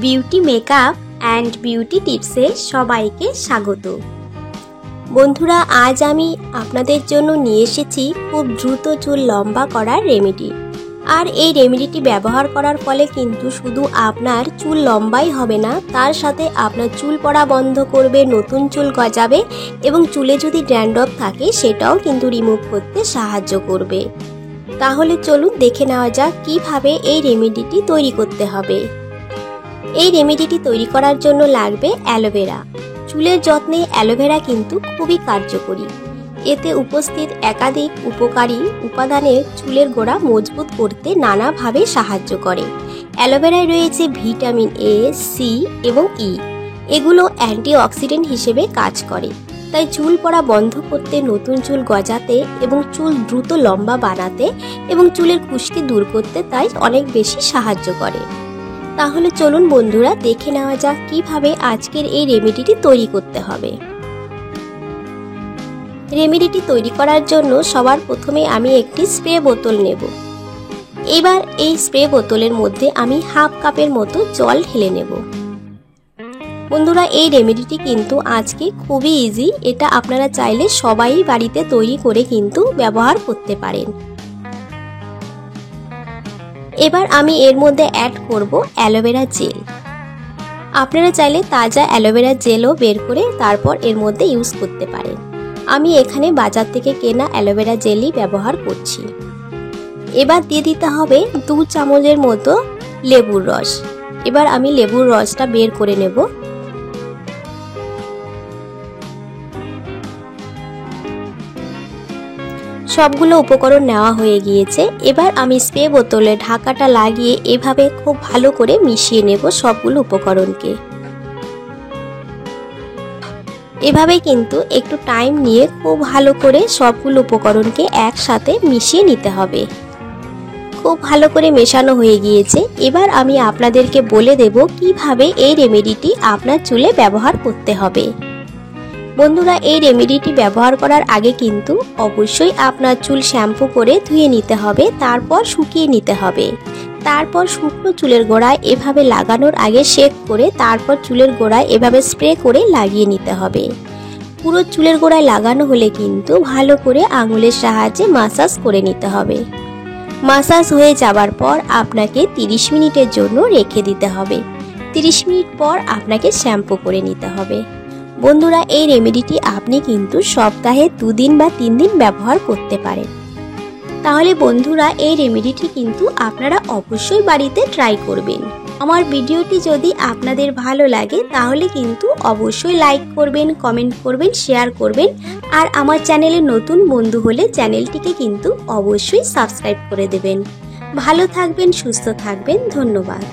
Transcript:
Beauty makeup and beauty টিপসে সবাইকে স্বাগত। বন্ধুরা, আজ আমি আপনাদের জন্য নিয়ে এসেছি খুব দ্রুত চুল লম্বা করার রেমেডি। আর এই রেমেডিটি ব্যবহার করার ফলে কিন্তু শুধু আপনার চুল লম্বাই হবে না, তার সাথে আপনার চুল পড়া বন্ধ করবে, নতুন চুল গজাবে এবং চুলে যদি ড্যান্ড্রফ থাকে সেটাও কিন্তু রিমুভ করতে সাহায্য করবে। তাহলে চলুন দেখে নেওয়া যাক কিভাবে এই রেমেডিটি তৈরি করতে হবে। এই রেমেডিটি তৈরি করার জন্য লাগবে অ্যালোভেরা। চুলের যত্নে অ্যালোভেরা কিন্তু খুবই কার্যকরী। এতে উপস্থিত একাধিক উপকারী উপাদানের চুলের গোড়া মজবুত করতে নানাভাবে সাহায্য করে। অ্যালোভেরায় রয়েছে ভিটামিন এ, সি এবং ই। এগুলো অ্যান্টিঅক্সিডেন্ট হিসেবে কাজ করে, তাই চুল পড়া বন্ধ করতে, নতুন চুল গজাতে এবং চুল দ্রুত লম্বা বানাতে এবং চুলের খুশকি দূর করতে তাই অনেক বেশি সাহায্য করে। তাহলে চলুন বন্ধুরা দেখে নেওয়া যাক কিভাবে আজকের এই রেমেডিটি তৈরি করতে হবে। রেমেডিটি তৈরি করার জন্য সবার প্রথমে আমি একটি স্প্রে বোতল নেব। এবার এই স্প্রে বোতলের মধ্যে আমি হাফ কাপের মতো জল ঢেলে নেব। বন্ধুরা, এই রেমেডিটি কিন্তু আজকে খুবই ইজি। এটা আপনারা চাইলে সবাই বাড়িতে তৈরি করে কিন্তু ব্যবহার করতে পারেন। এবার আমি এর মধ্যে অ্যাড করব অ্যালোভেরা জেল। আপনারা চাইলে তাজা অ্যালোভেরা জেলও বের করে তারপর এর মধ্যে ইউজ করতে পারেন। আমি এখানে বাজার থেকে কেনা অ্যালোভেরা জেলই ব্যবহার করছি। এবার দিয়ে দিতে হবে 2 চামচের মতো লেবুর রস। এবার আমি লেবুর রসটা বের করে নেব। সবগুলো উপকরণ নেওয়া হয়ে গিয়েছে। এবার আমি স্প্রে বোতলে ঢাকাটা লাগিয়ে এভাবে খুব ভালো করে মিশিয়ে নেব সবগুলো উপকরণকে। এভাবে কিন্তু একটু টাইম নিয়ে খুব ভালো করে সবগুলো উপকরণকে একসাথে মিশিয়ে নিতে হবে। খুব ভালো করে মেশানো হয়ে গিয়েছে। এবার আমি আপনাদেরকে বলে দেব কিভাবে এই রেমেডিটি আপনার চুলে ব্যবহার করতে হবে। বন্ধুরা, এই রেমেডিটি ব্যবহার করার আগে কিন্তু অবশ্যই আপনার চুল শ্যাম্পু করে ধুয়ে নিতে হবে, তারপর শুকিয়ে নিতে হবে। তারপর শুকনো চুলের গোড়ায় এভাবে লাগানোর আগে শেক করে তারপর চুলের গোড়ায় এভাবে স্প্রে করে লাগিয়ে নিতে হবে। পুরো চুলের গোড়ায় লাগানো হলে কিন্তু ভালো করে আঙুলের সাহায্যে মাসাজ করে নিতে হবে। মাসাজ হয়ে যাবার পর আপনাকে 30 মিনিটের জন্য রেখে দিতে হবে। 30 মিনিট পর আপনাকে শ্যাম্পু করে নিতে হবে। বন্ধুরা, এই রেমেডিটি আপনি কিন্তু সপ্তাহে 2 দিন বা 3 দিন ব্যবহার করতে পারেন। তাহলে বন্ধুরা, এই রেমেডিটি কিন্তু আপনারা অবশ্যই বাড়িতে ট্রাই করবেন। আমার ভিডিওটি যদি আপনাদের ভালো লাগে তাহলে কিন্তু অবশ্যই লাইক করবেন, কমেন্ট করবেন, শেয়ার করবেন। আর আমার চ্যানেলে নতুন বন্ধু হলে চ্যানেলটিকে কিন্তু অবশ্যই সাবস্ক্রাইব করে দেবেন। ভালো থাকবেন, সুস্থ থাকবেন। ধন্যবাদ।